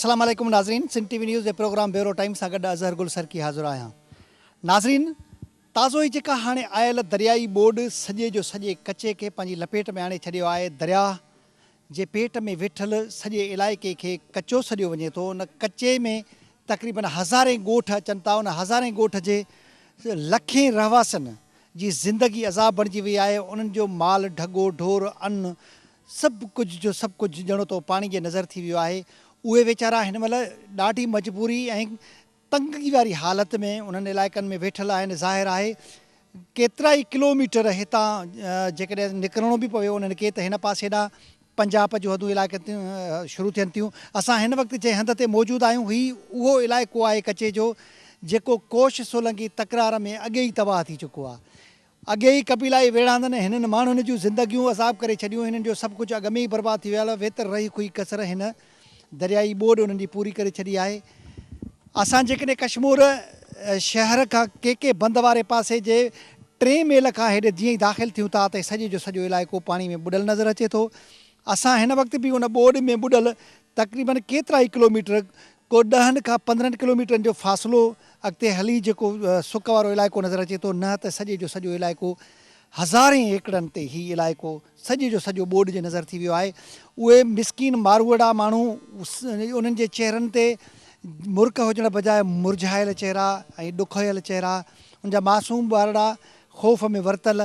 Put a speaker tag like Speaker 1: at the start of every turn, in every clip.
Speaker 1: अस्सलाम वालेकुम नाज़रीन, सिंध टीवी न्यूज़ जे प्रोग्राम ब्यूरो टाइम सां गॾु अज़हर गुल सर की हाज़िर आहियां। नाज़रीन, ताज़ो ई जेका हाणे आयल दरियाई ॿोॾि सॼे जो सॼे कचे खे पंहिंजी लपेट में आणे छॾियो आहे। दरिया जे पेट में वेठल सॼे इलाइक़े खे कचो सॼो वञे थो। उन कचे में तक़रीबन हज़ारें ॻोठ अचनि था। उन हज़ारें ॻोठ जे लखें रहवासियुनि जी ज़िंदगी अज़ाब बणिजी वई आहे। उन्हनि जो माल ढगो ढोर अन्न सभु कुझु जो सभु कुझु ॼणो तो पाणी जे नज़र थी वियो आहे। उहे वीचारा हिन महिल ॾाढी मजबूरी ऐं तंगी वारी हालति में उन्हनि इलाइक़नि में वेठल आहिनि। ज़ाहिर आहे केतिरा ई किलोमीटर हितां जेकॾहिं निकिरणो बि पवे उन्हनि खे त हिन पासे ॾांहुं पंजाब जूं हदूं इलाइक़े शुरू थियनि थियूं। असां हिन वक़्तु जंहिं हंध ते मौजूदु आहियूं ही उहो इलाइक़ो आहे कचे जो जेको कोश सोलंकी तकरार में अॻे ई तबाह थी चुको आहे। अॻे ई कबीलाई वेड़ांदनि हिननि माण्हुनि जूं ज़िंदगियूं अज़ाब करे छॾियूं। हिननि जो सभु कुझु अॻ में ई बर्बादु थी वियो आहे। वेतर रही कोई कसर हिन दरियाई ॿोॾि उन्हनि जी पूरी करे छॾी आहे। असां जेकॾहिं कश्मीर शहर खां के बंद वारे पासे जे 3 मेल खां हेॾे जीअं ई दाख़िल थियूं था त सॼे जो सॼो इलाइक़ो पाणी में ॿुॾल नज़र अचे थो। असां हिन वक़्तु बि उन ॿोॾि में ॿुॾल तक़रीबन केतिरा ई किलोमीटर को 10 खां 15 किलोमीटरनि जो फ़ासिलो अॻिते हली जेको सुक वारो इलाइक़ो नज़र अचे थो, न त सॼे जो सॼो इलाइक़ो हज़ारें एकड़नि ते ही इलाइक़ो सॼे जो सॼो ॿोॾि जे नज़र थी वियो आहे। उहे मिसकिन मारूअड़ा माण्हू उन्हनि जे चेहरनि ते मुर्क हुजण बजाए मुरझायल चेहरा ऐं ॾुखियल चेहरा, उनजा मासूम ॿारड़ा ख़ौफ़ में वरतल,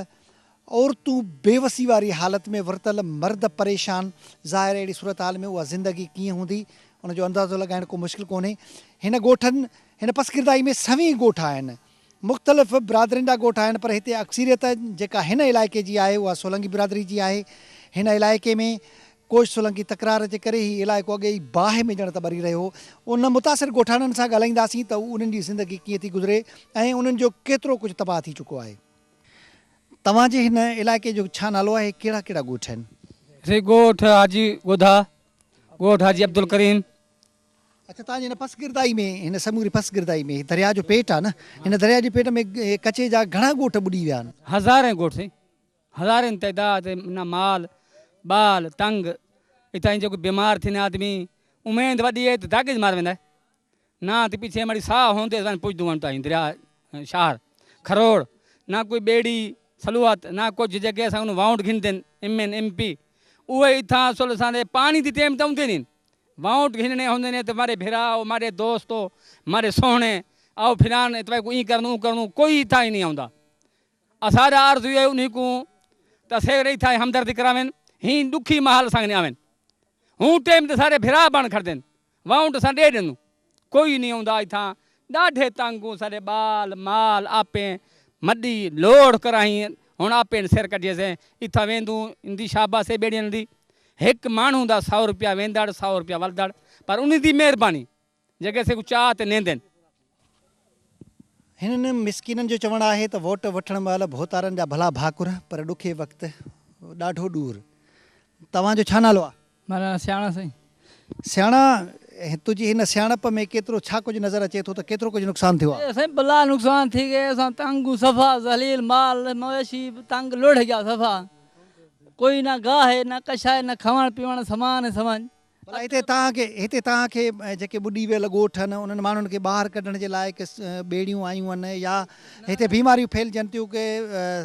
Speaker 1: औरतूं बेवसी वारी हालति में वरतल, मर्द परेशान। ज़ाहिर अहिड़ी सूरत हाल में उहा ज़िंदगी कीअं हूंदी उनजो अंदाज़ो लॻाइण को मुश्किल कोन्हे। हिन ॻोठनि हिन पसकिरदाई में सभी ॻोठ आहिनि, मुख़्तलिफ़ बिरादरियुनि जा ॻोठ आहिनि, पर हिते अक्सरियत जेका हिन इलाइक़े जी आहे उहा सोलंकी बिरादरी जी आहे। हिन इलाइक़े में कोश सोलंकी तकरार जे करे ही इलाइक़ो अॻे ई बाहि में ॼण त ॿरी रहियो हो। उन मुतासिर ॻोठाणनि सां ॻाल्हाईंदासीं त उन्हनि जी ज़िंदगी कीअं थी गुज़रे ऐं उन्हनि जो केतिरो कुझु तबाह थी चुको आहे। तव्हांजे हिन इलाइक़े जो छा नालो आहे? कहिड़ा कहिड़ा ॻोठ आहिनि?
Speaker 2: ॻोठ हाजी ॻोधा, ॻोठ हाजी अब्दुल करीम।
Speaker 1: अच्छा, तव्हांजे हिन पसगिरदाई में, हिन समूरी पसगिरदाई में दरिया जो पेट आहे न, हिन दरिया जे पेट में कचे जा घणा ॻोठ ॿुॾी विया आहिनि?
Speaker 2: हज़ारें ॻोठ साईं, हज़ारें तइदाद। न माल ॿाल तंग, इतां जेको बीमार थींदे आदमी उमेद वॾी आहे त दाॻे मार वेंदा ना, त पीछे हमारी साह होंदे असां पुॼंदो वञ ताईं दरिया शहर खरोड़, ना कोई ॿेड़ी सलूआत, ना कुझु जेके असां उन वाउंड घिननि MN MP उहे इथां असुल असांजे पानी दी टेम त हूंदे नी वाउंड घिनने होंदे ने, तो हमारे भिराओ हमारे दोस्तों हमारे सोहने आओ फिरान तुम्हें को ई करनू कोई इथा ही नहीं आंदा। असारा अर्ज़ हुई उन्हीं को त से रही था हमदर्दी करावेन ही दुखी माहौल संग आवेन हूँ टाइम तो सारे भिरा बण खड़देन वाउंड सा दे देन कोई नहीं आंदा। इथा ॾाढे तंगू सारे बाल माल आपे मडी लोड कराई हुन आपे सिर कढिए से इथा वेंदू इंदी शाबाशे बेड़ियन दी एक माण्हू दा 100 रुपया वेंदड़ 100 रुपया वलदड़, पर उन दी मेहरबानी जेके से चाह ते नेंदन।
Speaker 1: हिननि मिसकिननि जो चवणु आहे त वोट वठण महिल भोतारनि जा भला भाकुर, पर ॾुखे वक़्तु ॾाढो ॾूर। तव्हांजो छा नालो आहे?
Speaker 3: माना सियाणा साईं।
Speaker 1: सियाणा, तुंहिंजी हिन सियाणप में केतिरो छा कुझु नज़र अचे थो त केतिरो कुझु नुक़सानु थियो आहे?
Speaker 3: साईं भला नुक़सान थी गए, असां तंग सफ़ा ज़लील माल मवेशी तंग लोढ़ गया सफ़ा, कोई ना गाह है ना कछा है ना खवण पीवण समान समान।
Speaker 1: भला हिते तव्हांखे जेके ॿुॾी वियल ॻोठ आहिनि उन्हनि माण्हुनि खे ॿाहिरि कढण जे लाइ ॿेड़ियूं आयूं आहिनि या हिते बीमारियूं फैलजनि थियूं के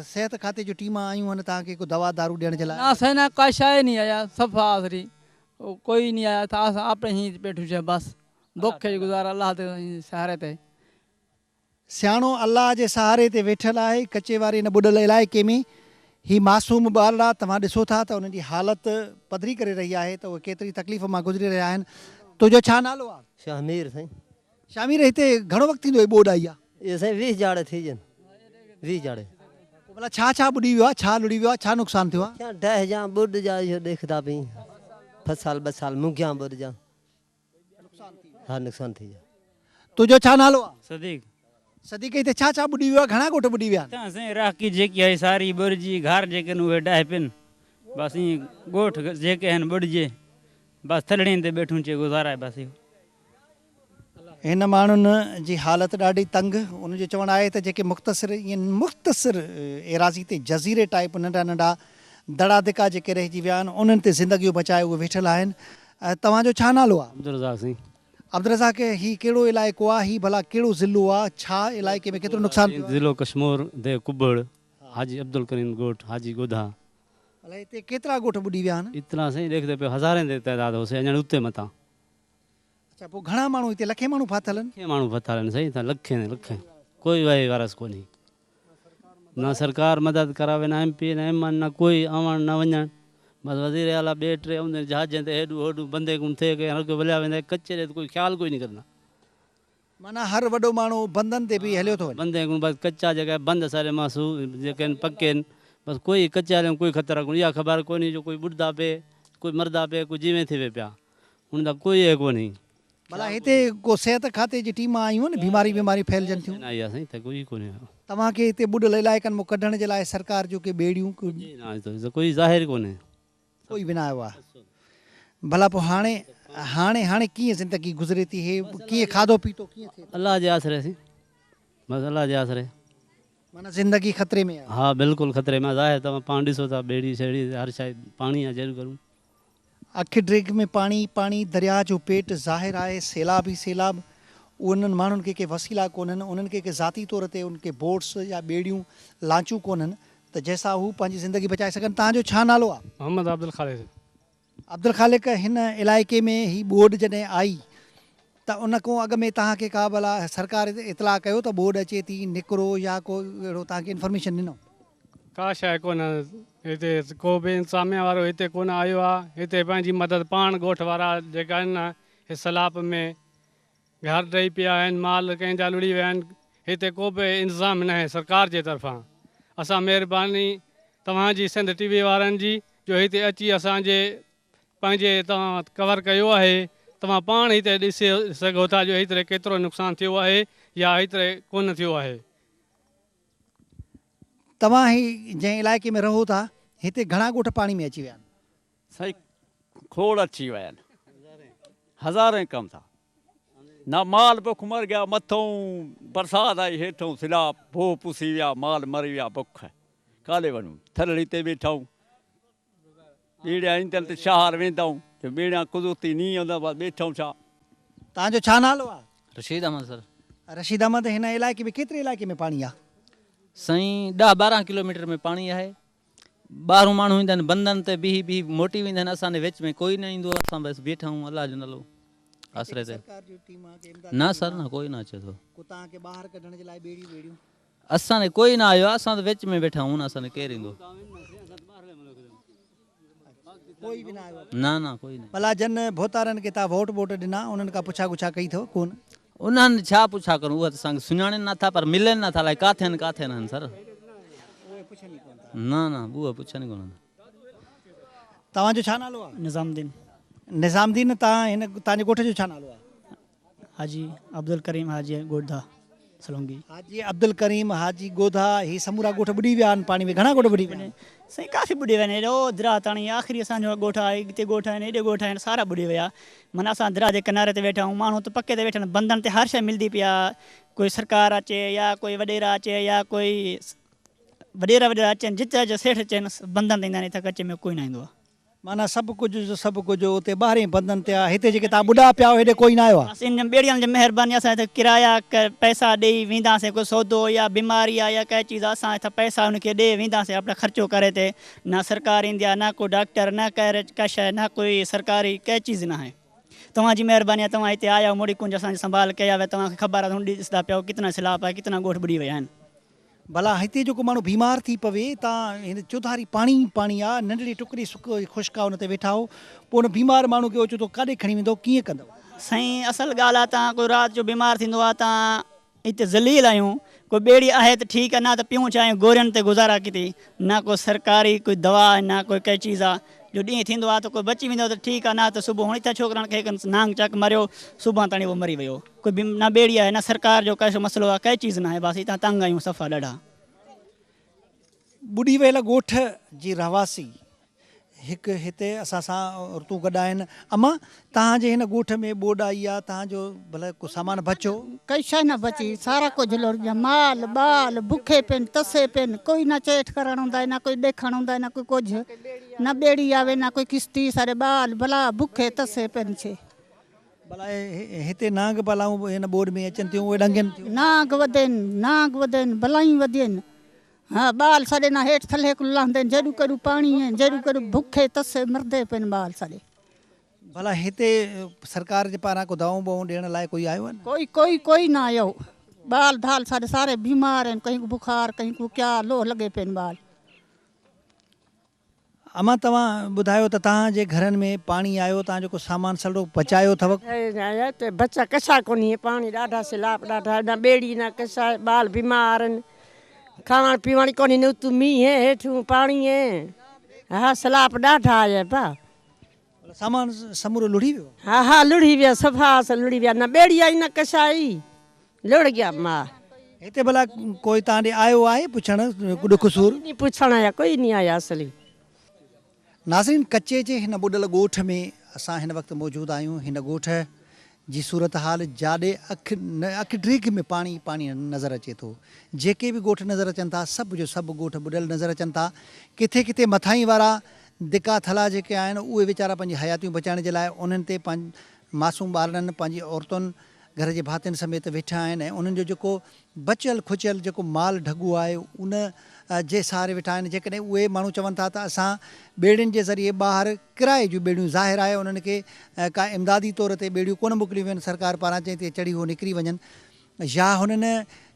Speaker 1: सिहत खाते जूं टीमां आयूं आहिनि तव्हांखे को दवा दारू ॾियण जे लाइ?
Speaker 3: ना साईं ना का शइ नहीं आया, सफ़ा आसरी कोई नहीं आया था, असां आपणे ही बैठू छे बस दुख के गुज़ारा अल्लाह ते सहारे ते।
Speaker 1: सियाणो अल्लाह जे सहारे ते वेठल आहे कचे वारे हिन ॿुॾल इलाइक़े में। ही मासूम ॿारड़ा तव्हां ॾिसो था त उन्हनि जी हालति पधरी करे रही आहे त उहे केतिरी तकलीफ़ मां गुज़री रहिया आहिनि। तुंहिंजो छा नालो आहे?
Speaker 4: शामीर साईं।
Speaker 1: शामीर, हिते घणो वक़्तु थींदो ॿोॾि आई आहे?
Speaker 4: ये साईं 20 जाड़े थी जन 20 जाड़े।
Speaker 1: भला छा छा ॿुॾी वियो आहे, छा लुड़ी वियो आहे, छा नुक़सानु थियो आहे?
Speaker 4: क्या डह जा बुड जा इहो देखदा पई फसल बसाल मुंगिया बुड जा हाँ नुक़सान थी जा।
Speaker 1: तुंहिंजो छा नालो आहे?
Speaker 5: सदीक।
Speaker 1: सदीक, हिते छा छा ॿुॾी वियो आहे, घणा ॻोठ ॿुॾी विया आहिनि?
Speaker 5: साईं राखी जेकी आहे सारी बुरजी घर जेके उहे ॾह पिन बस ईअं ॻोठ जेके आहिनि ॿुॾिजे बस थलड़ियुनि ते वेठूं चे गुज़ारा आहे बस इहो।
Speaker 1: हिन माण्हुनि जी हालति ॾाढी तंग। उनजो चवणु आहे त जेके मुख़्तसिर एराज़ी ते जज़ीरे टाइप नंढा नंढा दड़ा दिका जेके रहिजी विया आहिनि उन्हनि ते ज़िंदगियूं बचाए उहे वेठल आहिनि। तव्हांजो छा नालो आहे?
Speaker 6: अब्दुल रज़ाक सिंह।
Speaker 1: अब्दुल रज़ाक ही कहिड़ो इलाइक़ो आहे, ही भला कहिड़ो ज़िलो आहे, छा इलाइक़े में केतिरो नुक़सान थियो?
Speaker 6: ज़िलो कश्मीर दे कुबड़ हाजी अब्दुल करीम गोठ हाजी गोधा
Speaker 1: भला हिते केतिरा ॻोठ ॿुॾी विया आहिनि?
Speaker 6: इतना सही देखते पे हज़ारें दे तइदाद होसे अञा उते मथा
Speaker 1: अच्छा, पोइ घणा माण्हू हिते लखे माण्हू फाथल आहिनि?
Speaker 6: लखे माण्हू फथा आहिनि सही था लखे ने लखे कोई वाही वारस कोन्हे ना सरकार मदद करावे ना MP ना एमान ना कोई आवण ना वञण बस वज़ीर आला ॿिए टे आਉਂਦੇ जहाज़नि ते हेॾू होॾू बंदे गुम थिए के हर वलिया वेंदा कचे ते कोई ख़्याल कोई नहीं करना
Speaker 1: माना हर वॾो माण्हू बंधन ते बि हलियो थो वञे।
Speaker 6: बंदे गुम बस कच्चा जगह बंद सारे मासू जेके आहिनि पके आहिनि बस कोई कच्चा आहिनि कोई ख़तरा कोन्हे इहा ख़बर कोन्हे जो कोई ॿुॾंदा पे कोई मरदा पे कोई जीवे थी वे पिया हुन कोई है कोन्हे
Speaker 1: भला हिते को सिहत खाते जी टीम आयूं आहिनि बीमारी फैलजनि थियूं,
Speaker 6: ना इहा सही त कोई कोन्हे
Speaker 1: तव्हांखे हिते ॿुॾल इलाइक़नि मां कढण जे लाइ सरकार जो के ॿेड़ियूं
Speaker 6: ना कोई ज़ाहिर कोन्हे
Speaker 1: कोई बि न आयो आहे? भला पोइ हाणे हाणे हाणे कीअं ज़िंदगी गुज़रे थी, हे कीअं खाधो पीतो कीअं थिए?
Speaker 6: अल्लाह जे आसरे सी बस अल्लाह जे आसरे
Speaker 1: माना ज़िंदगी ख़तरे में आहे।
Speaker 6: हाँ बिल्कुलु ख़तरे में ज़ाहिर तव्हां पाण ॾिसो था ॿेड़ी छेड़ी हर शइ पाणी आहे ज़रूरु करूं
Speaker 1: अखि ड्रिग में पाणी पाणी, दरिया जो पेट ज़ाहिर आहे, सैलाब ई सैलाब, उन्हनि माण्हुनि खे के वसीला कोन्हनि, उन्हनि खे ज़ाती तौर ते उनखे बोट्स या ॿेड़ियूं लांचूं कोन्हनि त जंहिंसां हू पंहिंजी ज़िंदगी बचाए सघनि। तव्हांजो छा नालो आहे?
Speaker 7: मोहम्मद अब्दुल खालिद।
Speaker 1: अब्दुल ख़ालिक, हिन इलाइक़े में ही ॿोॾ जॾहिं आई त उन खां अॻु में तव्हांखे का भला सरकार इतला कयो त ॿोॾ अचे थी निकिरो या को अहिड़ो तव्हांखे इंफॉर्मेशन ॾिनो?
Speaker 7: का शइ कोन हिते को बि इंतज़ामिया वारो हिते कोन आयो आहे। हिते पंहिंजी मदद पाण ॻोठ वारा जेका आहिनि न हे सैलाब में घर ॾेई पिया आहिनि, माल कंहिंजा लुड़ी विया आहिनि, हिते को बि इंतज़ाम न आहे सरकार जे तरफ़ां। असां महिरबानी तव्हांजी सिंध TV वारनि जी जो हिते अची असांजे पंहिंजे तव्हां कवर कयो आहे, तव्हां पाण हिते ॾिसी सघो था जो हिते केतिरो नुक़सानु थियो आहे या हिते कोन थियो आहे।
Speaker 1: तव्हां ही जंहिं इलाइक़े में रहो था हिते घणा ॻोठ पाणी में अची विया आहिनि?
Speaker 8: साईं खोड़ अची विया आहिनि, हज़ारें कम था ना माल बुख मर गया मथों बरसात आई हेठों सिलाब भो पुसी विया माल मरी विया बुख काले वञूं थलड़ी ते वेठा आहियूं ॿेड़िया ईंदनि त शहर वेंदा आहियूं जो ॿेड़िया कुदरती नींहुं हूंदा बसि वेठा आहियूं छा।
Speaker 1: तव्हांजो छा नालो आहे?
Speaker 3: रशीद अहमद सर।
Speaker 1: रशीद अहमद, हिन इलाइक़े में केतिरे इलाइक़े में पाणी आहे?
Speaker 3: साईं 10-12 किलोमीटर में पाणी आहे। ॿाहिरों माण्हू ईंदा आहिनि बंधनि ते बीही मोटी वेंदा आहिनि, असांजे विच में कोई न ईंदो, असां बसि बीठा आहियूं अलाह जो नालो आसरे ते। न सर न कोई न अचे थो,
Speaker 1: तव्हांखे ॿाहिरि कढण जे लाइ ॿेड़ियूं
Speaker 3: असांजे कोई न आयो आहे, असां त विच में वेठा आहियूं, असांजे केरु ईंदो?
Speaker 1: कोई बि न आयो आहे?
Speaker 3: न कोई न।
Speaker 1: भला जन भोतारनि खे तव्हां वोट ॾिना उन्हनि खां पुछा गुछा कई अथव कोन?
Speaker 3: उन्हनि छा पुछा करूं, उहा त असांखे सुञाणनि नथा पर मिलनि नथा, अलाए किथे आहिनि सर। न उहा पुछनि कोन।
Speaker 1: तव्हांजो छा नालो आहे?
Speaker 9: निज़ामुद्दीन।
Speaker 1: निज़ामुद्दीन, तव्हां हिन तव्हांजे ॻोठ जो छा नालो आहे?
Speaker 9: हाजी अब्दुल करीम हाजी गोधा सलोंगी।
Speaker 1: हाजी अब्दुल करीम हाजी गोधा, ही समूरा ॻोठ ॿुॾी विया आहिनि पाणी में? घणा ॻोठ ॿुॾी विया आहिनि?
Speaker 9: साईं काफ़ी ॿुॾी विया आहिनि, हेॾो दरिया ताणी आख़िरी असांजो ॻोठ आहे, हिते ॻोठ आहिनि, हेॾे ॻोठ आहिनि, सारा ॿुॾी विया। माना असां दरिया जे किनारे ते वेठा आहियूं, माण्हू त पके ते वेठा आहिनि, बंधनि ते हर शइ मिलंदी पई आहे, कोई सरकार अचे या कोई वॾेरा अचे या कोई वॾेरा अचनि, जिते जो सेठ अचनि, बंधनि ते ईंदा आहिनि, हिते कचे में कोई न ईंदो आहे।
Speaker 1: माना सभु कुझु उते ॿाहिरें बंधनि ते आहे, हिते जेके तव्हां ॿुॾा पिया हेॾे कोई न आयो आहे?
Speaker 9: इन ॿेड़ियुनि जी महिरबानी, असां हिते किराया पैसा ॾेई वेंदासीं, कोई सौदो या बीमारी आहे या कंहिं चीज़ आहे, असां हितां पैसा हुनखे ॾेई वेंदासीं अपना ख़र्चो करे ते। न सरकार ईंदी आहे, न कोई डॉक्टर, न का शइ, न कोई सरकारी कंहिं चीज़ न आहे। तव्हांजी महिरबानी आहे, तव्हां हिते आया मोड़ी कुंज असांजी संभाल कया विया, तव्हांखे ख़बर आहे, ॾिसंदा पियो कितना सैलाब आहे, कितना ॻोठ ॿुॾी विया आहिनि।
Speaker 1: भला हिते जेको माण्हू बीमार थी पवे, तव्हां हिन चौधारी पाणी आहे, नंढड़ी टुकड़ी ख़ुश्क आहे, हुन ते वेठा हो, पोइ हुन बीमार माण्हू खे ओचो थो काॾे खणी वेंदो, कीअं कंदो?
Speaker 9: साईं असल ॻाल्हि आहे, तव्हां कोई राति जो बीमार थींदो आहे, तव्हां हिते ज़लील आहियूं, कोई ॿेड़ी आहे त ठीकु आहे, न त पियूं चाहियूं गोरियुनि ते गुज़ारा कई, न कोई सरकारी कोई दवा न कोई कंहिं चीज़ आहे, जो ॾींहुं थींदो आहे त कोई बची वेंदो त ठीकु आहे, न त सुबुह हिते छोकिरनि खे नांग चक मरियो, सुबुह ताणी उहो मरी वियो, कोई न ॿेड़ी आहे, न सरकार जो कंहिं मसइलो आहे, कंहिं चीज़ न आहे, बसि हितां तंग आहियूं सफ़ा ॾाढा।
Speaker 1: ॿुॾी वियल ॻोठ जी रहवासी हिकु हिते असां सां तूं गॾु आहिनि। अमा, तव्हांजे हिन ॻोठ में ॿोॾ आई आहे, तव्हांजो भला को सामान बचो?
Speaker 10: कई शइ न बची, सारा कुछ लुड़ गया, माल बाल भुखे पिन तसे पिन, कोई न चेठ करण हूंदा है, न कोई देखण हूंदा है, न कोई कुछ, न ॿेड़ी आवे, न कोई किश्ती, सारे बाल भला भुखे तसे पिन छे।
Speaker 1: भला हिते नांग बलाऊं हिन बोर्ड में अचनि थियूं उहे ॾंगनि थियूं।
Speaker 10: नाग वधनि भलायूं वधियनि। हाँ ॿाल साॾे ना हेठि थले लहंदे आहिनि, जहिड़ियूं कहिड़ियूं पाणी आहिनि, जहिड़ियूं कहिड़ियूं बुखे तसे मरदे पिया ॿाल साॾे।
Speaker 1: भला हिते सरकार जे पारां को दवाऊं बवाऊं ॾियण लाइ कोई आयो आहे?
Speaker 10: कोई ना आयो। ॿाल धाल साॾे सारे बीमार आहिनि, कहीं को बुखार कहीं को क्या लोह लॻे पिया ॿाल।
Speaker 1: अमा तव्हां ॿुधायो त तव्हांजे घरनि में पाणी आयो, तव्हां जेको सामान सॼो पचायो अथव?
Speaker 11: बच्चा कसा कोन्हे, पाणी ॾाढा सैलाब ॾाढा ना ॿेड़ी ना कसा, ॿाल बीमार आहिनि, खावण पीवण कोन्हे, न उतू मींहुं हेठूं पाणी हा सैलाब ॾाढा आया पा।
Speaker 1: सामान समूरो लुढ़ी वियो?
Speaker 11: हा लुढ़ी विया, सफ़ा सां लुढ़ी विया, न ॿेड़ी आई न कसा आई, लुढ़ गया मां।
Speaker 1: हिते भला कोई तव्हां ॾे आयो आहे पुछण ॾुख सूर?
Speaker 11: पुछण आया कोई नहीं आया असली।
Speaker 1: नाज़रीन, कच्चे जे हिन ॿुॾल ॻोठ में असां हिन वक़्तु मौजूदु आहियूं। हिन ॻोठ जी सूरत हाल जाॾे अखि ड्रीघ में पाणी नज़र अचे थो। जेके बि ॻोठ नज़र अचनि था सभु जो सभु ॻोठ ॿुॾल नज़र अचनि था। किथे किथे मथाई वारा धिका थला जेके आहिनि उहे वीचारा पंहिंजी हयातियूं बचाइण जे लाइ उन्हनि ते मासूम ॿारनि पंहिंजी औरतुनि घर जे भातियुनि समेत वेठा आहिनि ऐं उन्हनि जो जेको बचियल खुचियल जेको माल ढॻो आहे उन जे सहारे वेठा आहिनि। जेकॾहिं उहे माण्हू चवनि था त असां ॿेड़ियुनि जे ज़रिए ॿाहिरि किराए जूं ॿेड़ियूं, ज़ाहिर आहे उन्हनि खे का इमदादी तौर ते ॿेड़ियूं कोन मोकिलियूं वेंदियूं सरकार पारां, जंहिं ते चढ़ी उहो निकिरी वञनि, या हुननि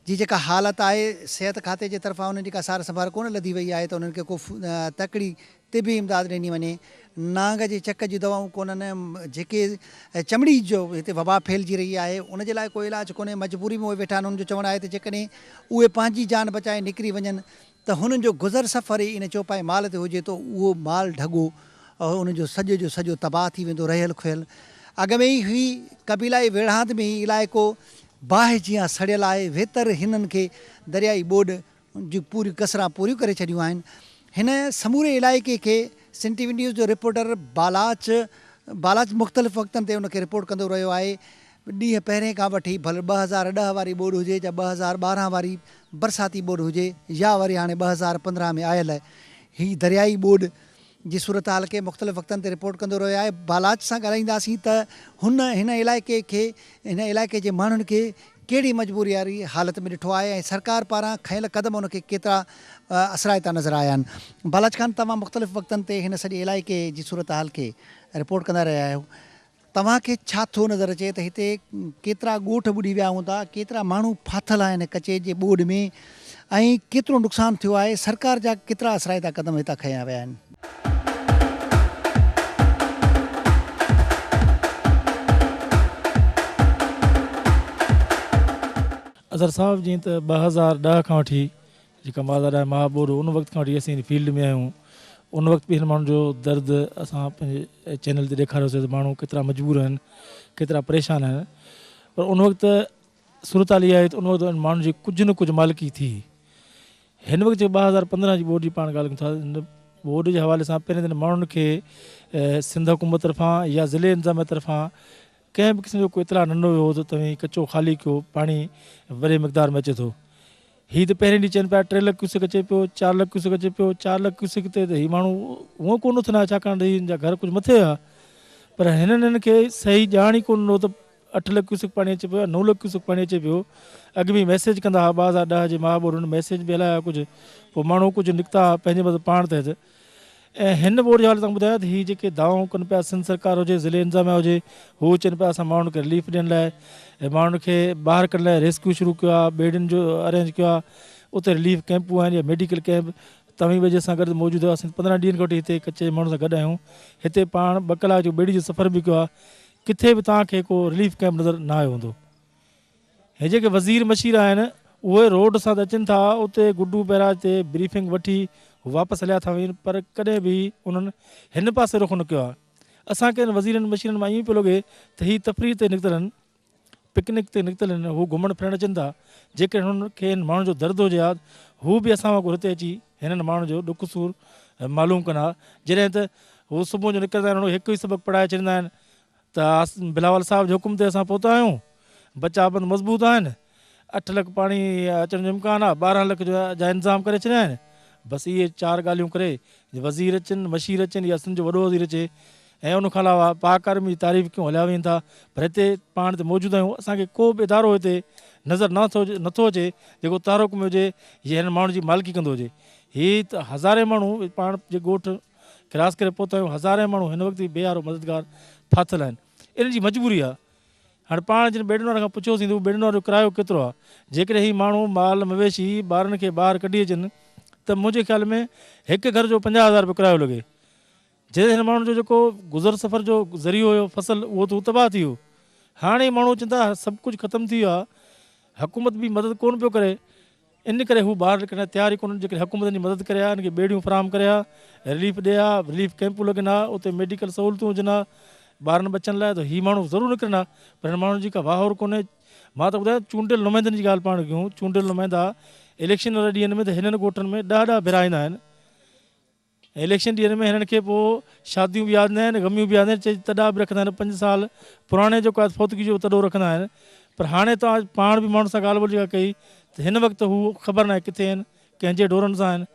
Speaker 1: जी जेका हालत आहे सिहत खाते जे तरफ़ां उन्हनि जी का सार संभाल कोन लधी वई आहे त उन्हनि खे को तकड़ी तिबी इमदाद ॾिनी वञे। नांग जे चक जी दवाऊं कोन्हनि, जेके चमड़ी जो हिते वबा फैलिजी रही आहे उनजे लाइ कोई इलाजु कोन्हे, मजबूरी में उहे वेठा आहिनि। उन्हनि जो चवणु आहे त जेकॾहिं उहे पंहिंजी जान बचाए निकिरी वञनि त हुननि जो गुज़र सफ़र ई इन चौपाई माल ते हुजे तो उहो माल ढॻो उन्हनि जो सॼो तबाह थी वेंदो, रहियल खुयल। अॻ में ई हुई कबीलाई वेढ़ांद में ई इलाइक़ो बाहि जीअं सड़ियल आहे, वेतर हिननि खे दरियाई ॿोॾ जूं पूरियूं कसरां पूरियूं करे छॾियूं आहिनि। हिन समूरे इलाइक़े खे सिंध टीवी न्यूज़ जो रिपोर्टर बालाच मुख़्तलिफ़ वक़्तनि ते उनखे रिपोर्ट कंदो रहियो आहे। ॾींहं पहिरें खां वठी भले 2010 वारी ॿोॾ हुजे या 2012 वारी बरसाती ॿोॾ हुजे या वरी हाणे 2015 में आयल ही दरियाई ॿोॾ जी सूरत हाल खे मुख़्तलिफ़ वक़्तनि ते रिपोर्ट कंदो रहियो आहे। बालाच सां ॻाल्हाईंदासीं त हिन इलाइक़े जे माण्हुनि खे कहिड़ी मजबूरी वारी हालत में ॾिठो आहे ऐं सरकार पारां खयल क़दम उनखे केतिरा असराइता नज़र आया आहिनि। बालाच खान, तव्हां मुख़्तलिफ़ वक़्तनि ते हिन सॼे इलाइक़े जी सूरत हाल खे रिपोर्ट कंदा रहिया आहियो, तव्हांखे छा थो नज़र अचे त हिते केतिरा ॻोठ ॿुॾी विया हूंदा, केतिरा माण्हू फाथल आहिनि कचे जे ॿोॾ में ऐं केतिरो नुक़सानु थियो आहे, सरकार जा केतिरा असराइता क़दम हितां खयां विया आहिनि?
Speaker 12: अज़हर साहब, जीअं त 2010 खां वठी जेका माज़ार महाबोर उन वक़्त खां वठी असीं फील्ड में आहियूं, उन वक़्त बि हिन माण्हुनि जो दर्द असां पंहिंजे चैनल ते ॾेखारियोसीं त माण्हू केतिरा मजबूर आहिनि, केतिरा परेशान आहिनि। पर उन वक़्तु सूरत हाल इहा आहे त उन वक़्तु माण्हुनि जी कुझु न कुझु मालिकी थी। हिन वक़्तु जेको 2015 जी ॿोॾ जी पाण ॻाल्हि कयूं था, हिन ॿोॾ जे हवाले सां पहिरें दिन माण्हुनि खे सिंध हुकूमत तरफ़ां या ज़िले इंतिज़ामिया तरफ़ां कंहिं बि क़िस्म जो कोई इतलाह न हुयो त तव्हीं कचो ख़ाली कयो, पाणी वॾे मक़दार में अचे थो। हीअ त पहिरें ॾींहुं चवनि पिया 3 लख क्यूसेक अचे पियो, 4 लख क्यूसेक अचे पियो। 4 लख क्यूसेक ते त हीअ माण्हू उहो कोन उथंदा, छाकाणि त हिन जा घर कुझु मथे आहे। पर हिननि खे सही ॼाण ई कोन हो त 8 लख क्यूसेक पाणी अचे पियो, 9 लख क्यूसेक पाणी अचे पियो। अॻु में मैसेज कंदा हुआ 2010 जे महाबोर, हुन मैसेज बि हलाया कुझु, पोइ माण्हू कुझु निकिता पंहिंजे मथां पाण तहत। ऐं हिन बोर्ड जे हाल तव्हां ॿुधायो त हीअ जेके दावाऊं कनि पिया, सिंध सरकार हुजे, ज़िले इंतिज़ामिया हुजे, हू चवनि पिया असां माण्हुनि खे रिलीफ ॾियण लाइ ऐं माण्हुनि खे ॿाहिरि कढण लाइ रेस्क्यू शुरू कयो आहे, बेड़ियुनि जो अरेंज कयो आहे, उते रिलीफ कैंपूं आहिनि या मेडिकल कैंप। तव्हीं बि असां गॾु मौजूदु आहे, असां 15 ॾींहंनि खां वठी हिते कचे माण्हुनि सां गॾु आहियूं। हिते पाण 2 कलाक जो बेड़ी जो सफ़र बि कयो आहे, किथे बि तव्हांखे को रिलीफ कैंप नज़र न आयो हूंदो। हे जेके वज़ीर मशीर आहिनि उहे रोड सां त अचनि था, उते गुड्डू बैराज ते ब्रीफिंग वठी वापसि हलिया था वञनि, पर कॾहिं बि उन्हनि हिन पासे रुख न कयो आहे। असांखे हिन वज़ीरनि मशीरनि मां ईअं पियो लॻे त हीअ तफ़रीह ते निकितल आहिनि, पिकनिक ते निकितल आहिनि, हू घुमणु फिरणु अचनि था। जेकॾहिं हुननि खे हिन माण्हुनि जो दर्द हुजे हा, हू बि असां वांगुरु हिते अची हिननि माण्हुनि जो ॾुख सूर मालूम कंदा। जॾहिं त हू सुबुह जो निकिरंदा आहिनि, हिकु ई सबक़ु पढ़ाए छॾींदा आहिनि त बिलावल साहिब जे हुकुम ते असां पहुता आहियूं, बचा बंद मज़बूत आहिनि, 8 लख पाणी अचण जो इम्कान आहे, 12 लख जा इंतज़ाम करे छॾिया आहिनि। बसि इहे 4 ॻाल्हियूं करे वज़ीर अचनि, मशीर अचनि या सिंध जो वॾो वज़ीर अचे, ऐं उन खां अलावा पाक आर्मी जी तारीफ़ कयूं हलिया वञनि था, पर हिते पाण हिते मौजूदु आहियूं, असांखे को बि इदारो हिते नज़र नथो अचे जेको तारुक में हुजे या हिन माण्हुनि जी मालिकी कंदो हुजे। हीअ त हज़ारे माण्हू पाण जे ॻोठ क्रॉस करे पहुता आहियूं, हज़ारे माण्हू हिन वक़्तु बेहारो मददगार फाथल आहिनि, इन्हनि जी मजबूरी आहे। हाणे पाण जिन बेड़नि वारनि खां पुछियोसीं त बेड़नि वारो किरायो केतिरो आहे, जेकॾहिं हीअ माण्हू माल मवेशी ॿारनि खे ॿाहिरि कढी अचनि त मुंहिंजे ख़्याल में हिकु घर जो 50,000 रुपयो किरायो लॻे। जॾहिं हिन माण्हुनि जो जेको गुज़र सफ़र जो ज़रियो हुयो फसल उहो त तबाह थी वियो। हाणे माण्हू चवनि था सभु कुझु ख़तमु थी वियो आहे, हुकूमत बि मदद कोन पियो करे, इन करे हू ॿाहिरि निकिरण तयार ई कोन। जेके हुकूमत जी मदद करे हा, इनखे ॿेड़ियूं फराहम करे हा, रिलीफ ॾे हा, रिलीफ कैंपूं लॻनि हा, उते मेडिकल सहूलियतूं हुजनि हा ॿारनि बचनि लाइ, त हीअ माण्हू ज़रूरु निकिरनि हा। पर हिन माण्हुनि जी का वाहवार कोन्हे। मां त ॿुधायां चूंडियल नुमाइंदनि जी ॻाल्हि पाण कयूं, चूंडियल नुमाइंदा इलेक्शन वारे ॾींहंनि में त हिननि ॻोठनि में ॾाढा बिराईंदा आहिनि। इलेक्शन ॾींहंनि में हिननि खे पोइ शादियूं बि यादि न आहिनि, गमियूं बि यादि आहिनि, तॾहिं बि रखंदा आहिनि। 5 साल पुराणे जेको आहे फौतगी जो तॾो रखंदा आहिनि। पर हाणे तव्हां पाण बि माण्हुनि सां ॻाल्हि ॿोली कई त हिन वक़्तु हू ख़बर न आहे किथे आहिनि, कंहिंजे ढोरनि सां आहिनि।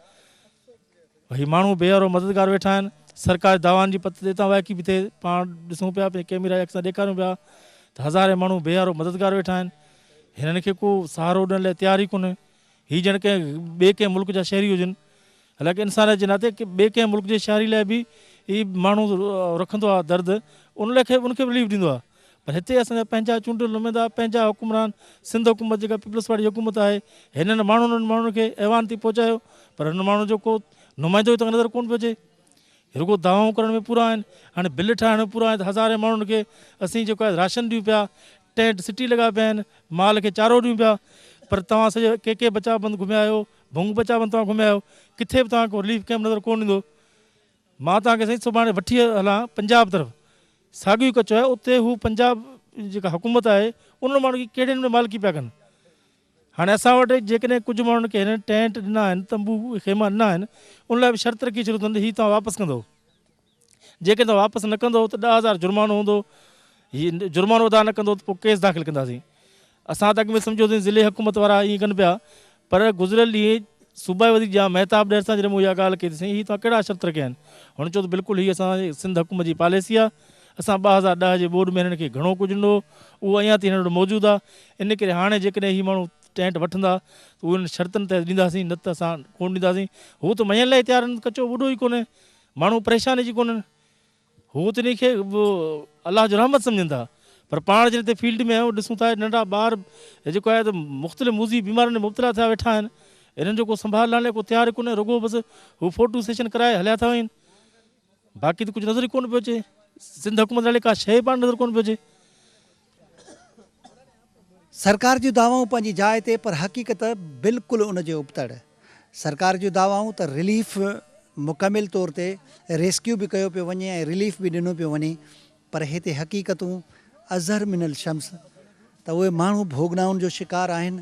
Speaker 12: हीअ माण्हू बेहारो मददगार वेठा आहिनि। सरकारी दावानि जी पत ते तां वाइकी बि थिए, पाण ॾिसूं पिया, पंहिंजे कैमरा अक्सां ॾेखारियूं पिया त हज़ारे माण्हू बेहारो मददगार वेठा आहिनि। हिननि खे को सहारो ॾियण लाइ तयार ई कोन्हे। हीअ ॼण कंहिं ॿिए कंहिं मुल्क जा शहरी हुजनि, हालांकि इंसान जे नाते की ॿिए कंहिं मुल्क जे शहरी लाइ बि हीअ माण्हू रखंदो आहे दर्द, उनखे बि रिलीफ ॾींदो आहे। पर हिते असांजा पंहिंजा चूंडियल नुमाइंदा, पंहिंजा हुकुमरान, सिंध हुकूमत जेका पीपल्स पार्टी हुकूमत आहे, हिननि माण्हुनि खे ऐवान थी पहुचायो, पर हिन माण्हू जो को नुमाइंदो ई तक नज़र कोन पियो अचे। रुगो दावाऊं करण में पूरा आहिनि, हाणे बिल ठाहिण में पूरा आहिनि। त हज़ारे माण्हुनि खे असीं जेको आहे राशन ॾियूं पिया, टेंट सिटी लॻा पिया आहिनि, माल खे चारो ॾियूं पिया, पर तव्हां सॼो के बचा बंदि घुमिया आहियो, भुंग बचा बंदि तव्हां घुमिया आहियो, किथे बि तव्हांखे रिलीफ कैम्प नज़र कोन ईंदो। मां तव्हांखे साईं सुभाणे वठी हलां पंजाब तरफ़, साॻियो कचो आहे, उते हू पंजाब जेका हुकूमत आहे उन्हनि माण्हुनि खे कहिड़े नमूने मालिकी पिया कनि। हाणे असां वटि जेकॾहिं कुझु माण्हुनि खे हिन टेंट ॾिना आहिनि, तंबू खेमा ॾिना आहिनि, उन लाइ बि शर्त रखी छॾियो अथनि हीअ तव्हां वापसि कंदो, जेके तव्हां वापसि न कंदो त 10,000 जुर्मानो हूंदो, हीअ जुर्मानो अदा न कंदो त पोइ केस दाख़िल कंदासीं। असां त अॻु में सम्झोसीं ज़िले हुकूमत वारा ईअं कनि पिया, पर गुज़िरियल ॾींहुं सूबाई वज़ीर जा महताब ॾेर सां जॾहिं मूं इहा ॻाल्हि कई हीअ तव्हां कहिड़ा शर्त रखिया आहिनि, हुन चयो त बिल्कुलु हीअ असांजी सिंध हुकूमत जी पॉलिसी आहे। असां 2010 जे बोर्ड में हिननि खे घणो कुझु ॾिनो, उहो अञा ताईं हिन वटि मौजूदु आहे। इन करे हाणे जेकॾहिं हीअ माण्हू टेंट वठंदा त उन्हनि शर्तनि ते ॾींदासीं, न त असां कोन ॾींदासीं। हू त मञण लाइ तयारु आहिनि, कचो वॾो ई कोन्हे, माण्हू परेशानी जी कोन्हनि, हू त इन खे अलाह जो रहमत सम्झनि था। पर पाण जॾहिं हिते फील्ड में आहियूं, ॾिसूं था नंढा ॿार जेको आहे त मुख़्तलिफ़ मूज़ी बीमारियुनि में मुब्तला थिया वेठा आहिनि, हिननि जो को संभाल लाइ को तयारु कोन्हे, रुगो बसि हू फोटो सेशन कराए हलिया था वञनि, बाक़ी त कुझु नज़र ई कोन पियो अचे। सिंध हुकूमत नाले का शइ पाण नज़र कोन पियो अचे।
Speaker 1: सरकार जूं दावाऊं पंहिंजी जाइ ते, पर हक़ीक़त बिल्कुलु उन जे उबतड़। सरकार जूं दावाऊं त रिलीफ मुकमिल तौर ते रेस्क्यू बि कयो पियो वञे ऐं रिलीफ बि ॾिनो पियो वञे, पर हिते हक़ीक़तूं अज़हर मिनल शम्स त उहे माण्हू भोगनाउनि जो शिकार आहिनि।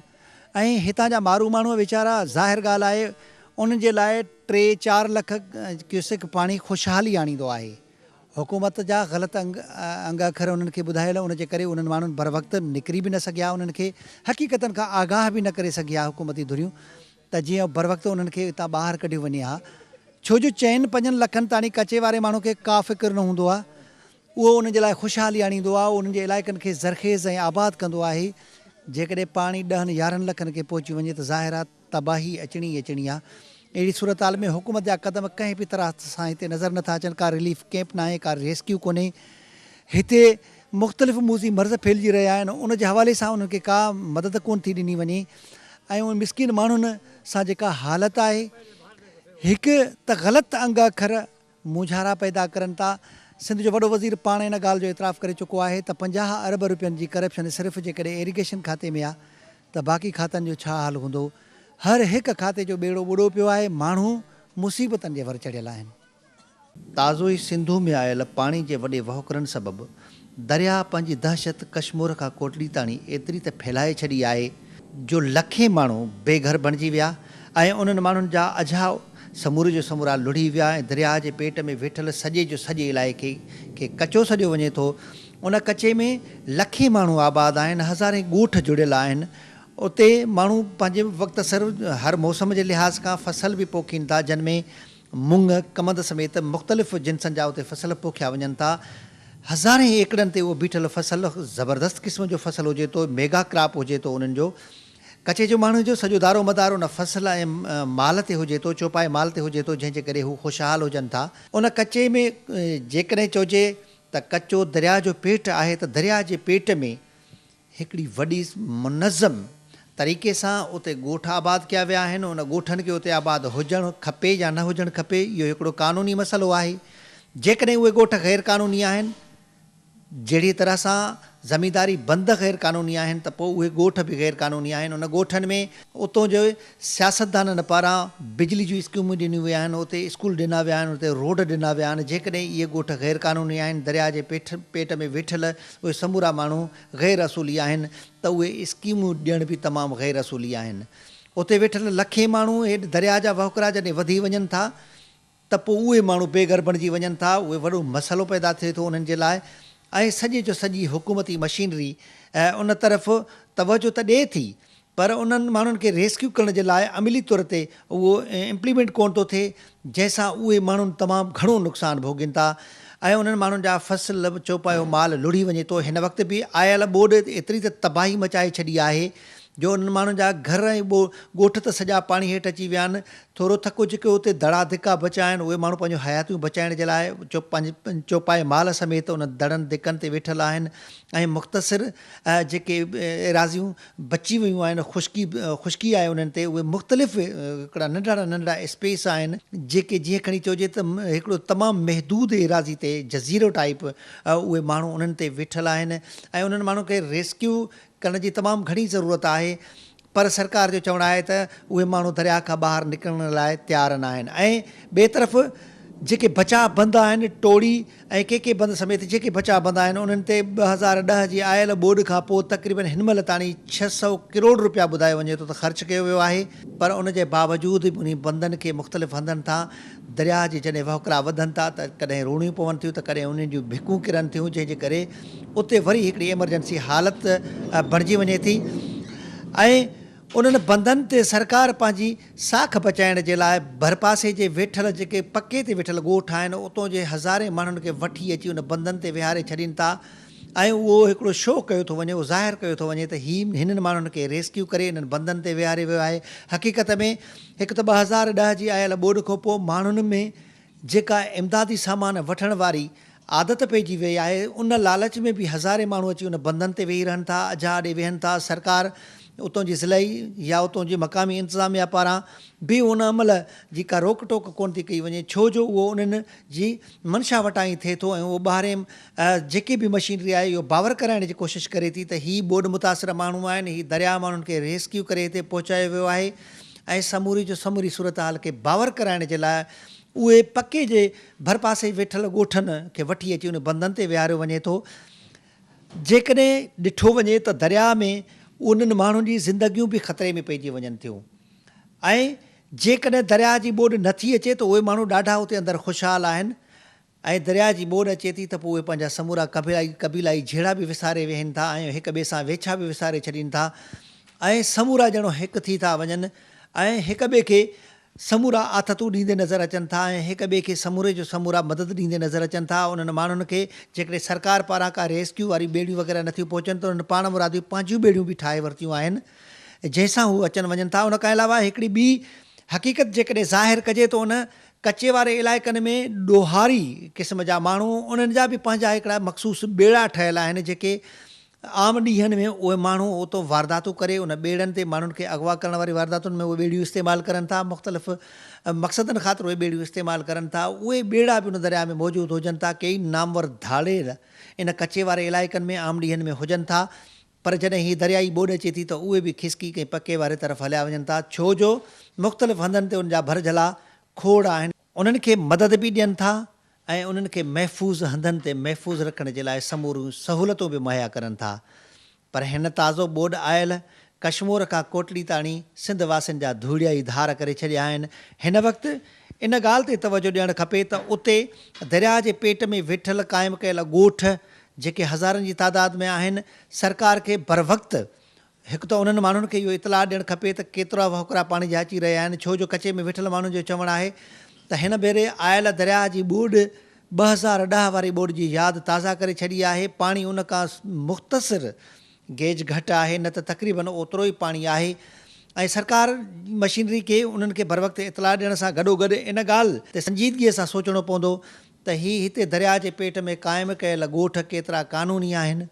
Speaker 1: ऐं हितां जा मारू माण्हू वीचारा, ज़ाहिर ॻाल्हि आहे, उन्हनि जे लाइ 3-4 लख क्यूसेक पाणी ख़ुशहाली आणींदो आहे। हुकूमत जा ग़लति अंग अखर उन्हनि खे ॿुधायल, उनजे करे उन्हनि माण्हुनि बर वक़्तु निकिरी बि न सघिया, उन्हनि खे हक़ीक़तनि खां आगाह बि न करे सघिया हुकूमती धुरियूं, त जीअं बर वक़्तु उन्हनि खे हितां ॿाहिरि कढियो वञे हा। छो जो 4-5 लखनि ताणी कचे वारे माण्हू खे का फ़िक्र न हूंदो आहे, उहो उनजे लाइ ख़ुशहाली आणींदो आहे, उन्हनि जे इलाइक़नि खे ज़रख़ेज़ ऐं आबाद कंदो आहे। जेकॾहिं पाणी 10-11 लखनि खे पहुची वञे त ज़ाहिर आहे तबाही अचणी ई अचणी आहे। अहिड़ी सूरत हाल में हुकूमत जा क़दम कंहिं बि तरह सां हिते नज़र नथा अचनि, का रिलीफ कैंप न आहे, का रेस्क्यू कोन्हे। हिते मुख़्तलिफ़ मूज़ी मर्ज़ फैलिजी रहिया आहिनि, उन जे हवाले सां उन्हनि खे का मदद कोन थी ॾिनी वञे। ऐं उन मिसकिन माण्हुनि सां जेका हालत आहे, हिकु त ग़लति अंग अखर मुझारा पैदा करनि था। सिंध जो वॾो वज़ीर पाण इन ॻाल्हि जो इतराफ़ करे चुको आहे त 50 अरब रुपयनि जी करप्शन सिर्फ़ु जेकॾहिं इरिगेशन खाते में आहे त बाक़ी खातनि जो छा हाल हूंदो। हर हिकु खाते जो ॿेड़ो ॿुॾो पियो आहे, माण्हू मुसीबतनि जे वर चढ़ियल आहिनि। ताज़ो ई सिंधू में आयल पाणी जे वॾे वहुकरनि सबबि दरिया पंहिंजी दहशत कश्मीर खां कोटली ताणी एतिरी त फैलाए छॾी आहे जो लखे माण्हू बेघर बणिजी विया ऐं उन्हनि माण्हुनि जा अझा समूरे जो समूरा लुढ़ी विया ऐं दरिया जे पेट में वेठल सॼे जो सॼे इलाइक़े खे कचो सॼो वञे थो। उन कचे में लखे माण्हू आबाद आहिनि, हज़ारे ॻोठ जुड़ियल आहिनि। उते माण्हू पंहिंजे वक़्तु सर हर मौसम जे लिहाज़ खां फसल बि पोखीनि था, जिन में मुंग कमंद समेत मुख़्तलिफ़ जिन्सनि जा उते फसल पोखिया वञनि था। हज़ारे एकड़नि ते उहो बीठल फसल ज़बरदस्त क़िस्म जो फसल हुजे थो, मेगा क्रॉप हुजे थो उन्हनि जो। कचे जो माण्हू जो सॼो दारो मदारो उन फसल ऐं माल ते हुजे थो, चौपाए माल ते हुजे थो, जंहिंजे करे हू ख़ुशहाल हुजनि था। उन कचे में जेकॾहिं चइजे त कचो दरिया जो पेट आहे त दरिया जे पेट में हिकिड़ी वॾी मुनज़म तरीक़े सां उते ॻोठ आबाद कया विया आहिनि। उन ॻोठनि खे उते आबाद हुजणु खपे या न हुजणु खपे, इहो हिकिड़ो क़ानूनी मसइलो आहे। जेकॾहिं उहे ॻोठ ग़ैर क़ानूनी आहिनि, जहिड़ी तरह सां ज़मींदारी बंद ग़ैर क़ानूनी आहिनि, त पोइ उहे ॻोठ बि ग़ैर क़ानूनी आहिनि। उन ॻोठनि में उतां जो सियासतदाननि पारां बिजली जूं स्कीमूं ॾिनियूं विया आहिनि, उते स्कूल ॾिना विया आहिनि, उते रोड ॾिना विया आहिनि। जेकॾहिं इहे ॻोठ ग़ैर क़ानूनी आहिनि, दरिया जे पेट में वेठल उहे समूरा माण्हू ग़ैर असूली आहिनि, त उहे स्कीमूं ॾियण बि तमामु ग़ैर असूली आहिनि। उते वेठल लखे माण्हू हेठि दरिया जा वहुकरा जॾहिं वधी वञनि था, त पोइ उहे माण्हू बेघर बणिजी वञनि था। उहे वॾो मसइलो पैदा थिए थो उन्हनि जे लाइ। ऐं सॼे जो सॼी हुकूमती मशीनरी उन तरफ़ तवजो त ॾिए थी, पर उन्हनि माण्हुनि खे रेस्क्यू करण जे लाइ अमली तौर ते उहो इम्प्लीमेंट कोन थो थिए, जंहिंसां उहे माण्हू तमामु घणो नुक़सानु भोगीनि था ऐं उन्हनि माण्हुनि जा फसल चौपायो माल लुड़ी वञे थो। हिन वक़्तु बि आयल ॿोॾि एतिरी त तबाही मचाए छॾी आहे जो उन्हनि माण्हुनि जा घर ऐं ॻोठ त सॼा पाणी हेठि अची विया आहिनि। थोरो थको जेके उते दड़ा धिका बचा आहिनि, उहे माण्हू पंहिंजूं हयातियूं बचाइण जे लाइ पंहिंजे चौपाए माल समेत उन दड़नि धिकनि ते वेठल आहिनि। ऐं मुख़्तसिर जेके एराज़ियूं बची वियूं आहिनि, ख़ुश्की आहे उन्हनि ते, उहे मुख़्तलिफ़ हिकिड़ा नंढड़ा नंढड़ा स्पेस आहिनि जेके जीअं खणी चइजे त हिकिड़ो तमामु महदूद एराज़ी ते जज़ीरो टाइप उहे माण्हू उन्हनि ते वेठल आहिनि। ऐं उन्हनि माण्हुनि खे रेस्क्यू करण जी तमामु घणी ज़रूरत आहे, पर सरकार जो चवणु आहे त उहे माण्हू दरिया खां ॿाहिरि निकिरण लाइ तयारु न आहिनि। ऐं ॿिए तरफ़ जेके बचाव बंद आहिनि, टोड़ी ऐं के बंद समेत जेके बचाव बंद आहिनि, उन्हनि ते 2010 जी आयल ॿोॾि खां पोइ तक़रीबन हिन महिल ताणी 600 करोड़ रुपया ॿुधायो वञे थो त ख़र्चु कयो वियो आहे। पर उन जे बावजूदि बि उन बंदनि खे मुख़्तलिफ़ हंधनि तां दरिया जे जॾहिं वहुकरा वधनि था त कॾहिं रूणियूं पवनि थियूं, त कॾहिं उन्हनि जूं भिकूं किरनि थियूं, जंहिंजे करे उते वरी हिकिड़ी एमरजेंसी हालति बणिजी वञे थी। ऐं उन्हनि बंदनि ते सरकार पंहिंजी साख बचाइण जे लाइ भरपासे जे वेठल जेके पके ते वेठल ॻोठ आहिनि, उतां जे हज़ारे माण्हुनि खे वठी अची उन बंदनि ते विहारे छॾीनि था। ऐं उहो हिकिड़ो शो कयो थो वञे, उहो ज़ाहिर कयो थो वञे त हिननि माण्हुनि खे रेस्क्यू करे इन्हनि बंदनि ते विहारे वियो आहे। हक़ीक़त में हिकु त 2010 जी आयल ॿोॾि खां पोइ माण्हुनि में जेका इमदादी सामान वठण वारी आदत पइजी वई आहे, उन लालच में बि हज़ारे माण्हू अची उन बंदनि ते वेही रहनि था, अजा ॾे वेहनि था। सरकार उतां जी ज़िलई या उतां जी मक़ामी इंतिज़ामिया पारां बि उन अमल जी का रोक टोक कोन थी कई वञे, छो जो उहो उन्हनि जी मंशा वटां ई थिए थो। ऐं उहो ॿाहिरि जेके बि मशीनरी आहे इहो बावर कराइण जी कोशिशि करे थी त हीअ ॿोॾि मुतासिर माण्हू आहिनि, हीअ दरिया माण्हुनि खे रेस्क्यू करे हिते पहुचायो वियो आहे। ऐं समूरी जो समूरी सूरत हाल खे बावर कराइण जे लाइ उहे पके जे भरपासे वेठल ॻोठनि खे वठी अची उन बंदनि ते विहारियो वञे थो। जेकॾहिं ॾिठो वञे त दरिया में उन्हनि माण्हुनि जी ज़िंदगियूं बि ख़तरे में पइजी वञनि थियूं। ऐं जेकॾहिं दरिया जी ॿोॾि नथी अचे त उहे माण्हू ॾाढा उते अंदरि ख़ुशहाल आहिनि। ऐं दरिया जी ॿोॾि अचे थी त पोइ उहे पंहिंजा समूरा कबीलाई जहिड़ा बि विसारे वेहनि था ऐं हिक ॿिए सां वेछा बि विसारे छॾीनि था ऐं समूरा ॼणो हिकु थी था वञनि ऐं हिक ॿिए खे समूरा आथतूं ॾींदे नज़र अचनि था ऐं हिक ॿिए खे समूरे जो समूरा मदद ॾींदे नज़र अचनि था। उन्हनि माण्हुनि खे जेकॾहिं सरकार पारां का रेस्क्यू वारी ॿेड़ियूं वग़ैरह नथियूं पहुचनि त उन्हनि पाण मुरादियूं पंहिंजियूं ॿेड़ियूं बि ठाहे वरितियूं आहिनि, जंहिंसां हू अचनि वञनि था। उन खां अलावा हिकिड़ी ॿी हक़ीक़त जेकॾहिं ज़ाहिर कजे त उन कचे वारे इलाइक़नि में ॾोहारी क़िस्म जा माण्हू, उन्हनि जा बि पंहिंजा हिकिड़ा मख़सूस ॿेड़ा ठहियल आहिनि जेके आम ॾींहंनि में उहे माण्हू उतो वारदातूं करे उन ॿेड़नि ते माण्हुनि खे अगवा करण वारी वारदातुनि में उहे ॿेड़ियूं इस्तेमालु करनि था, मुख़्तलिफ़ मक़सदनि ख़ातिर उहे ॿेड़ियूं इस्तेमालु करनि था। उहे ॿेड़ा बि उन दरिया में मौजूदु हुजनि था, कई नामवर धाड़ेर इन कचे वारे इलाइक़नि में आम ॾींहंनि में हुजनि था। पर जॾहिं हीअ दरियाई ॿोॾि अचे थी त उहे बि खिसकी कंहिं पके वारे तरफ़ हलिया वञनि था, छो जो मुख़्तलिफ़ हंधनि ते उनजा भरझला खोड़ आहिनि। उन्हनि खे मदद बि ॾियनि था ऐं उन्हनि खे महफ़ूज़ हंधनि ते महफ़ूज़ रखण जे लाइ समूरियूं सहूलियतूं बि मुहैया करनि था। पर हिन ताज़ो ॿोॾि आयल कश्मीर खां कोटड़ी ताणी सिंध वासियुनि जा धूड़िया ई धार करे छॾिया आहिनि। हिन वक़्तु इन ॻाल्हि ते तवजो ॾियणु खपे त उते दरिया जे पेट में वेठल क़ाइमु कयल ॻोठ जेके हज़ारनि जी तादाद में आहिनि, सरकार खे बर वक़्तु हिकु त उन्हनि माण्हुनि खे इहो इतलाह ॾियणु खपे त केतिरा वहुकरा पाणी जा अची रहिया आहिनि, छो जो कचे में वेठल माण्हुनि जो चवणु आहे त हिन भेरे आयल दरिया जी ॿोॾ 2010 वारी ॿोॾ जी यादि ताज़ा करे छॾी आहे। पाणी उन खां मुख़्तसिर गेज घटि आहे, न त तक़रीबन ओतिरो ई पाणी आहे। ऐं सरकार मशीनरी खे उन्हनि खे बर वक़्तु इतलाह ॾियण सां गॾोगॾु इन ॻाल्हि ते संजीदगीअ सां सोचणो पवंदो त हिते दरिया जे पेट में क़ाइमु कयल ॻोठ केतिरा क़ानूनी आहिनि।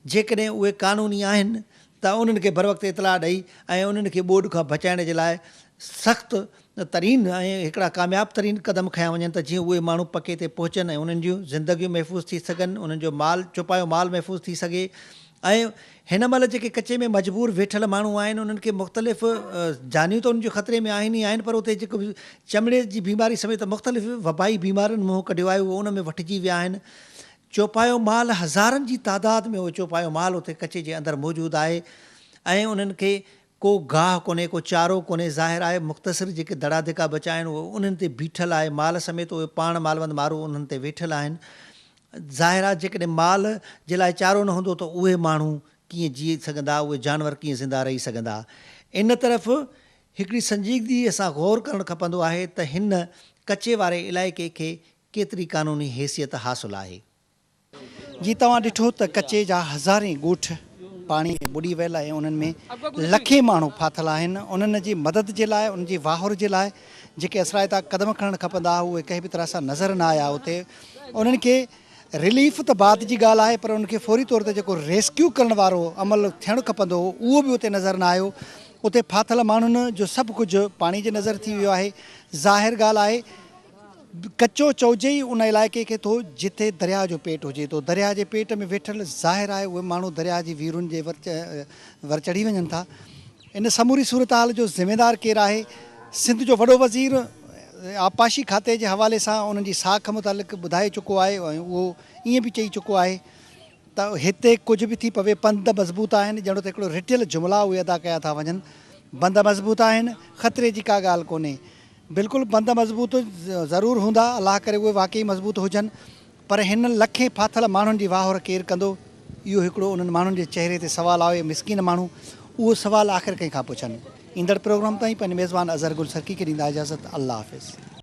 Speaker 1: जेकॾहिं उहे क़ानूनी आहिनि त उन्हनि खे बर वक़्तु इतलाह ॾेई ऐं उन्हनि खे ॿोॾ खां बचाइण जे लाइ सख़्तु तरीन ऐं हिकिड़ा कामयाबु तरीन क़दम खयां वञनि त जीअं उहे माण्हू पके ते पहुचनि ऐं उन्हनि जूं ज़िंदगियूं महफ़ूज़ थी सघनि, उन्हनि जो माल चुपायो माल महफ़ूज़ थी सघे। ऐं हिन महिल जेके कचे में मजबूर वेठल माण्हू आहिनि उन्हनि खे मुख़्तलिफ़ जानियूं त उन्हनि जो ख़तरे में आहिनि ई आहिनि, पर उते जेको चमड़े जी बीमारी समेत मुख़्तलिफ़ वबाई बीमारियुनि मुंहुं कढियो आहे उहो उन में वठिजी विया आहिनि। चौपायो माल हज़ारनि जी तादाद में उहो चौपायो माल उते कचे जे अंदरि मौजूदु आहे ऐं उन्हनि खे को गाह कोन्हे, को चारो कोन्हे। ज़ाहिर आहे मुख़्तसिर जेके दड़ा धिका बचा आहिनि उहे उन्हनि ते बीठल आहे, माल समेत उहे पाण मालवंद माण्हू उन्हनि ते वेठल आहिनि। ज़ाहिर आहे जेकॾहिं माल जे लाइ चारो न हूंदो त उहे माण्हू कीअं जी सघंदा, उहे जानवर कीअं ज़िंदा रही सघंदा। इन तरफ़ हिकिड़ी संजीदगीअ सां गौर करणु खपंदो आहे त हिन कचे वारे इलाइक़े खे केतिरी क़ानूनी हैसियत हासिलु आहे। जीअं तव्हां ॾिठो त कचे जा हज़ारे ॻोठ पाणी में ॿुॾी वियल आहे, उन्हनि में लखे माण्हू फाथल आहिनि। उन्हनि जी मदद जे लाइ, उन्हनि जी वाहुर जे लाइ जेके असराइता क़दम खणणु खपंदा उहे कंहिं बि तरह सां नज़र न आया उते। उन्हनि खे रिलीफ त बाद जी ॻाल्हि आहे, पर उनखे फौरी तौर ते जेको रेस्क्यू करण वारो अमल थियणु खपंदो हो उहो बि उते नज़र न आयो। उते फाथल माण्हुनि जो सभु कुझु पाणी जे नज़र थी वियो आहे। ज़ाहिर ॻाल्हि आहे कचो चौजे ई उन इलाइक़े खे थो जिथे दरिया जो पेट हुजे थो। दरिया जे पेट में वेठल ज़ाहिर आहे उहे माण्हू दरिया जी वीरुनि जे वर चढ़ी वञनि था। इन समूरी सूरत हाल जो ज़िम्मेदारु केरु आहे? सिंध जो वॾो वज़ीर आबपाशी खाते जे हवाले सां उन्हनि जी साख मुतालिक़ ॿुधाए चुको आहे ऐं उहो ईअं बि चई चुको आहे त हिते कुझु बि थी पवे पंध मज़बूत आहिनि। ॼणो त हिकिड़ो रिटियल जुमिला उहे अदा कया था वञनि। बंद मज़बूत आहिनि, ख़तरे जी का ॻाल्हि कोन्हे। बिल्कुलु बंद मज़बूत ज़रूरु हूंदा, अलाह करे उहे वाक़ई मज़बूत हुजनि, पर हिन लखे फाथल माण्हुनि जी वाहुर केरु कंदो? इहो हिकिड़ो उन्हनि माण्हुनि जे चहिरे ते सुवालु आहे। मिसकीन माण्हू उहो सुवालु आख़िर कंहिंखां पुछनि। ईंदड़ प्रोग्राम ताईं पंहिंजे मेज़बान अज़हर गुल सरकी खे ॾींदा इजाज़त। अल्लाह हाफ़िज़।